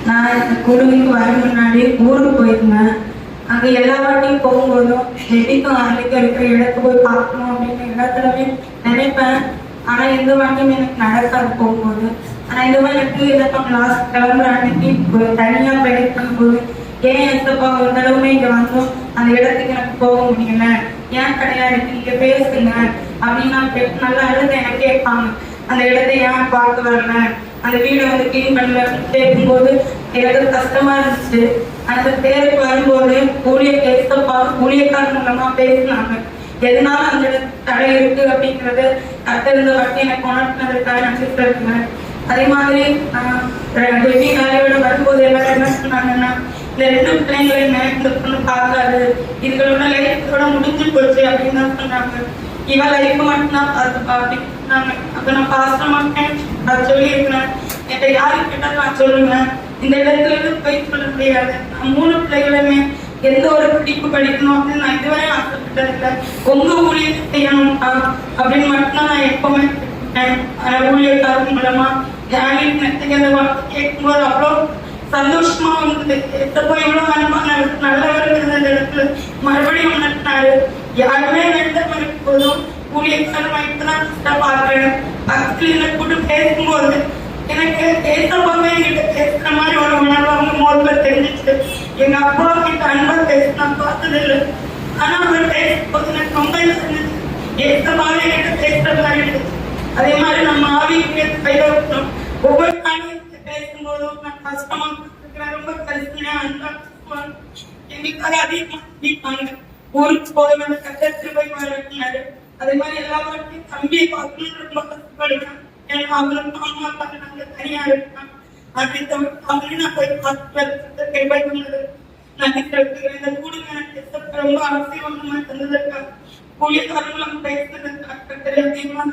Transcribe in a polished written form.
நான் குழுவுக்கு வர முன்னாடி ஊருக்கு போயிருந்தேன். அங்கே எல்லா வாட்டியும் போகும்போதும் எடிக்கும் அன்னைக்கு இருக்கிற இடத்துக்கு போய் பார்க்கணும் அப்படின்னு எல்லாத்துலமே நினைப்பேன். ஆனால் எந்த வாட்டியும் எனக்கு நடக்காது போகும்போது. ஆனால் இந்த மாதிரி எனக்கு இல்லப்பா லாஸ்ட் கிளம்புற அன்னைக்கு தனியாக ப்ரேயர் பண்ணும்போது ஏன் எத்தப்பா ஒரு தடவை இங்கே வந்தோம் அந்த இடத்துக்கு எனக்கு போக முடியல, ஏன் கிடையாது நீங்க பேசுங்க அப்படின்னு நான் நல்லா அழுது எனக்கு கேட்பாங்க. அந்த இடத்த ஏன் பார்க்க வரல, அந்த வீடை வந்து கிளீன் பண்ணல கேட்கும்போது எனக்கு கஷ்டமா இருந்துச்சு. அந்த தேருக்கு வரும்போது ஊழியக்காரர் மூலமா பேசினாங்க. எதனால அந்த தடை இருக்கு அப்படிங்கறது கத்திருந்த வட்டி எனக்கு உணர்த்தினதுக்காக நினைச்சிட்டு. அதே மாதிரி பேபி வேலையோட வரும்போது எல்லாரும் என்ன சொன்னாங்கன்னா, இந்த 2 பிள்ளைங்களை இந்த பொண்ணு பார்க்காது, இதுகளோட லைஃபோட முடிஞ்சு போச்சு அப்படின்னு தான் சொன்னாங்க. இவன் லைஃப் மட்டும்தான் பார்த்துப்பா அப்படின்னு சொன்னாங்க. அப்ப நான் பாஸ்டர் மட்டும் நான் சொல்லியிருக்கிறேன். என்கிட்ட யாரு கேட்டாலும் நான் சொல்லுவேன், இந்த இடத்துல இருந்து போய் சொல்ல முடியாது. நான் 3 பிள்ளைகளுமே எந்த ஒரு படிப்பு படிக்கணும் அப்படின்னு நான் இதுவரை ஆசைப்பட்டதில்லை. உங்க ஊழியத்தை செய்யணும் அப்படின்னு மட்டும்தான் நான் எப்பவுமே ஊழியக்காரர் மூலமா கேட்கும்போது அவ்வளோ சந்தோஷமா இருந்தது. எப்போ எவ்வளவு அன்பான நல்லவர் இருந்த இடத்துல மறுபடியும் உணர்த்தினாரு. யாருமே வேண்டாம் இருக்கும் போதும் ஊழியக்காரர் இப்பதான் பாக்குறேன். பக்கத்துல என்ன கூட்டு பேசும்போது எனக்கு பேசப்பவே என்கிட்ட பேசுற மாதிரி ஒரு உணர்வு அவங்க மோதுல தெரிஞ்சிச்சு. எங்க அப்பா கிட்ட அன்பா பேச நான் பார்த்தது இல்லை. ஆனா அவர் பேசும்போது எனக்கு ரொம்ப இருந்துச்சு. ஏசப்பாவே என்கிட்ட பேசுற மாதிரி இருந்துச்சு. அதே மாதிரி நம்ம ஆவிக்கு கையில விட்டோம். ஒவ்வொரு காரியத்தை பேசும்போதும் நான் கஷ்டமா இருக்கிறேன். ரொம்ப கஷ்டமா அன்பா எங்களுக்காக அதிகமா நிற்பாங்க. ஊருக்கு போய் கட்டத்தில் போய் வரட்டினாரு. அதே மாதிரி எல்லா வாட்டியும் தம்பியை பார்க்கணும்னு ரொம்ப கஷ்டப்படுவேன். எனக்கு அவங்களுக்கு அம்மா அப்பா நாங்க தனியா இருக்காங்க அப்படின்னு அவங்களையும் நான் போய் பார்த்து கைப்பற்றது நம்பிக்கிறேன். இந்த கூடுங்க எனக்கு ரொம்ப அவசியமா தந்ததற்காக ஊழியக்காரங்களும் பேசுறதுக்காக அதிகமான